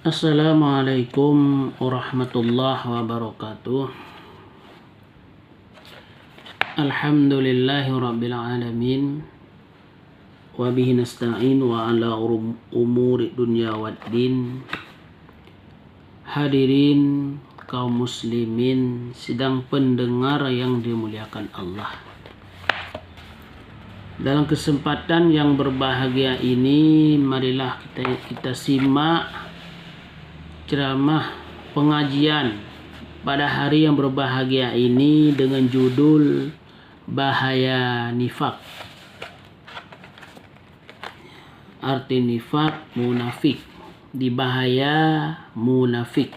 Assalamualaikum warahmatullahi wabarakatuh. Alhamdulillahi rabbil alamin. Wa bihi nasta'in wa ala umuri dunya waddin. Hadirin kaum muslimin sidang pendengar yang dimuliakan Allah. Dalam kesempatan yang berbahagia ini, marilah kita simak ceramah pengajian pada hari yang berbahagia ini dengan judul Bahaya Nifak. Arti nifak, munafik. Di bahaya munafik.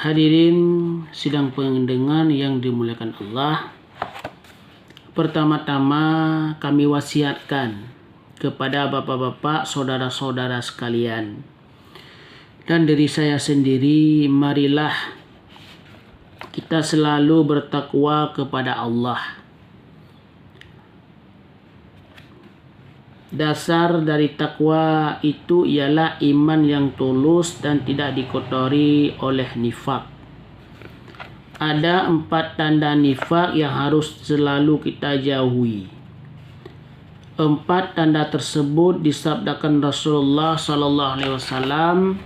Hadirin sidang pendengar yang dimuliakan Allah, pertama-tama kami wasiatkan kepada bapak-bapak, saudara-saudara sekalian, dan diri saya sendiri, marilah kita selalu bertakwa kepada Allah. Dasar dari takwa itu ialah iman yang tulus dan tidak dikotori oleh nifak. Ada 4 tanda nifak yang harus selalu kita jauhi. 4 tanda tersebut disabdakan Rasulullah SAW.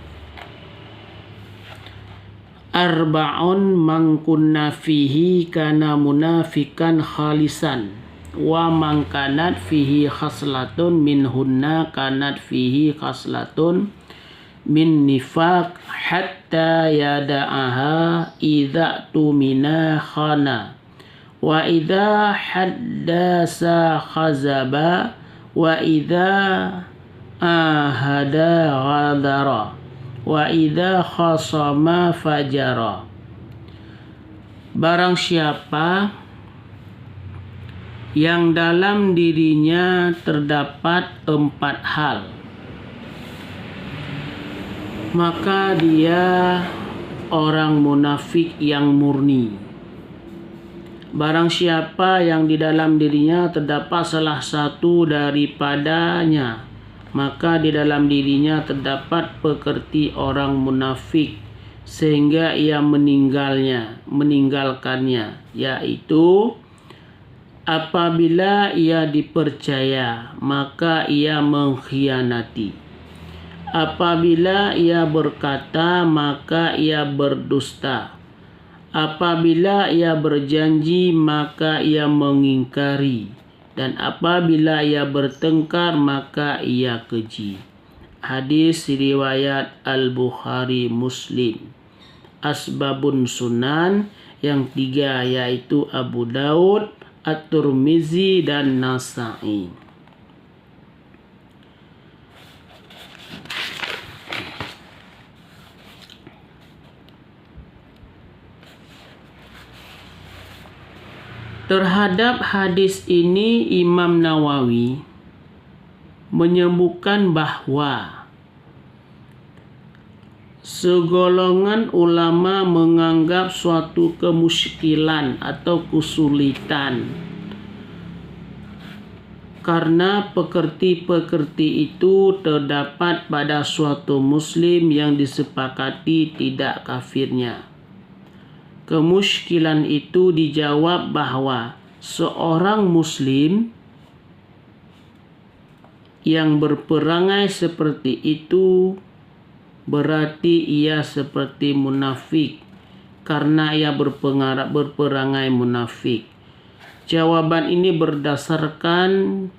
Arba'un man kunna fihi kana munafikan khalisan. Wa man kanat fihi khaslatun minhunna kanat fihi khaslatun min nifaq hatta yada'aha idza tumina khana wa idza haddasa khazaba wa idza ahada ghadara wa idza khasama fajara. Barang siapa yang dalam dirinya terdapat 4 hal, maka dia orang munafik yang murni. Barang siapa yang di dalam dirinya terdapat salah satu daripadanya, maka di dalam dirinya terdapat pekerti orang munafik sehingga ia meninggalkannya, yaitu apabila ia dipercaya, maka ia mengkhianati. Apabila ia berkata, maka ia berdusta. Apabila ia berjanji, maka ia mengingkari. Dan apabila ia bertengkar, maka ia keji. Hadis riwayat Al-Bukhari Muslim. Asbabun Sunan yang 3 yaitu Abu Daud, At-Tirmizi dan Nasa'i. Terhadap hadis ini Imam Nawawi menyebutkan bahwa segolongan ulama menganggap suatu kemusykilan atau kesulitan karena pekerti-pekerti itu terdapat pada suatu muslim yang disepakati tidak kafirnya. Kemusykilan itu dijawab bahwa seorang muslim yang berperangai seperti itu berarti ia seperti munafik karena ia berperangai munafik. Jawaban ini berdasarkan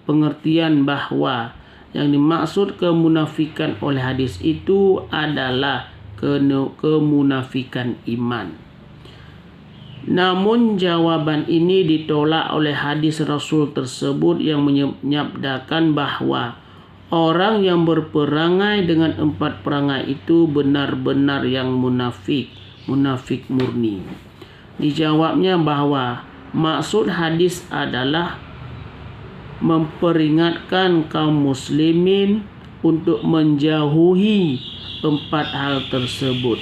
pengertian bahwa yang dimaksud kemunafikan oleh hadis itu adalah kemunafikan iman. Namun jawaban ini ditolak oleh hadis Rasul tersebut yang menyabdakan bahwa orang yang berperangai dengan 4 perangai itu benar-benar yang munafik murni. Dijawabnya bahwa maksud hadis adalah memperingatkan kaum muslimin untuk menjauhi 4 hal tersebut.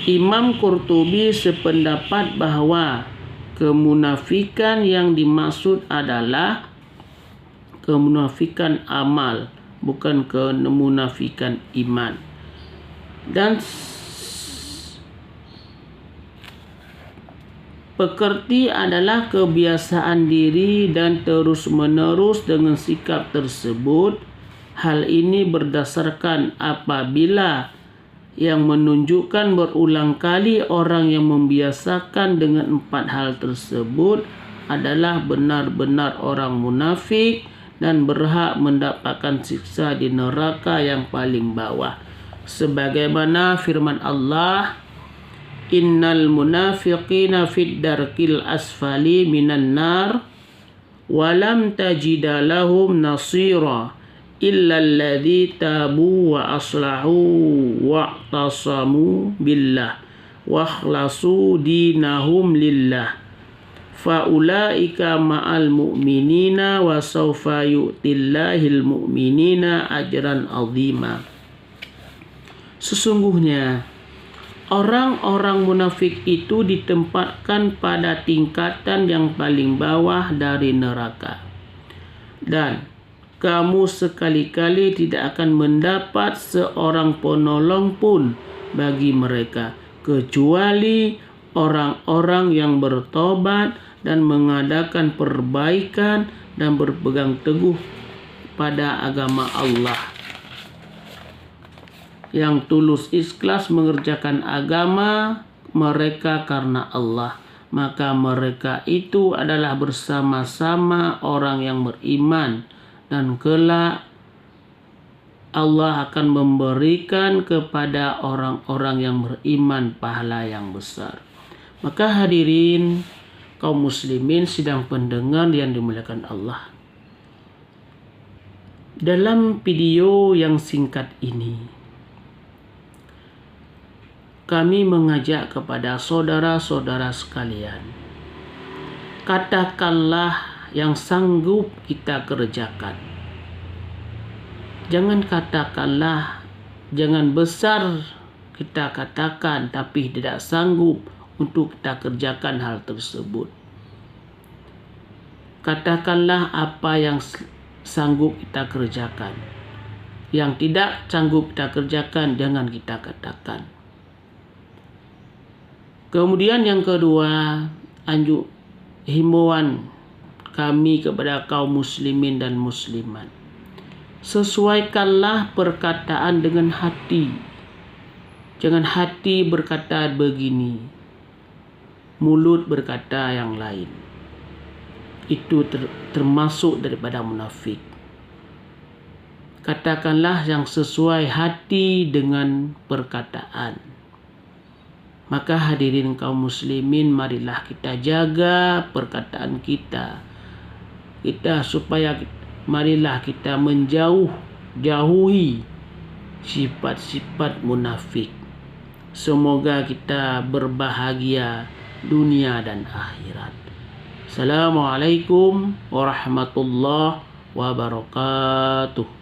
Imam Qurtubi sependapat bahwa kemunafikan yang dimaksud adalah kemunafikan amal bukan kemunafikan iman. Dan pekerti adalah kebiasaan diri dan terus-menerus dengan sikap tersebut. Hal ini berdasarkan apabila yang menunjukkan berulang kali orang yang membiasakan dengan 4 hal tersebut adalah benar-benar orang munafik dan berhak mendapatkan siksa di neraka yang paling bawah. Sebagaimana firman Allah, innal munafiqina fid darkil asfali minan nar walam tajida lahum nasira illa alladhi tabu wa aslahu wa tasamu billah wa akhlasu dinahum lillah faulaika ma'al mu'minina wa sawfa yu'tillahil mu'minina ajran azima. Sesungguhnya orang-orang munafik itu ditempatkan pada tingkatan yang paling bawah dari neraka. Dan kamu sekali-kali tidak akan mendapat seorang penolong pun bagi mereka, kecuali orang-orang yang bertobat dan mengadakan perbaikan dan berpegang teguh pada agama Allah, yang tulus ikhlas mengerjakan agama mereka karena Allah. Maka mereka itu adalah bersama-sama orang yang beriman, dan kelak Allah akan memberikan kepada orang-orang yang beriman pahala yang besar. Maka hadirin kaum muslimin sidang pendengar yang dimuliakan Allah, dalam video yang singkat ini kami mengajak kepada saudara-saudara sekalian, katakanlah yang sanggup kita kerjakan. Jangan katakanlah, jangan besar kita katakan tapi tidak sanggup untuk kita kerjakan hal tersebut. Katakanlah apa yang sanggup kita kerjakan. Yang tidak sanggup kita kerjakan jangan kita katakan. Kemudian yang kedua, himbauan kami kepada kaum muslimin dan muslimat. Sesuaikanlah perkataan dengan hati. Jangan hati berkata begini, mulut berkata yang lain. Itu termasuk daripada munafik. Katakanlah yang sesuai hati dengan perkataan. Maka hadirin kaum muslimin, marilah kita jaga perkataan kita. Marilah kita jauhi sifat-sifat munafik. Semoga kita berbahagia dunia dan akhirat. Assalamualaikum warahmatullahi wabarakatuh.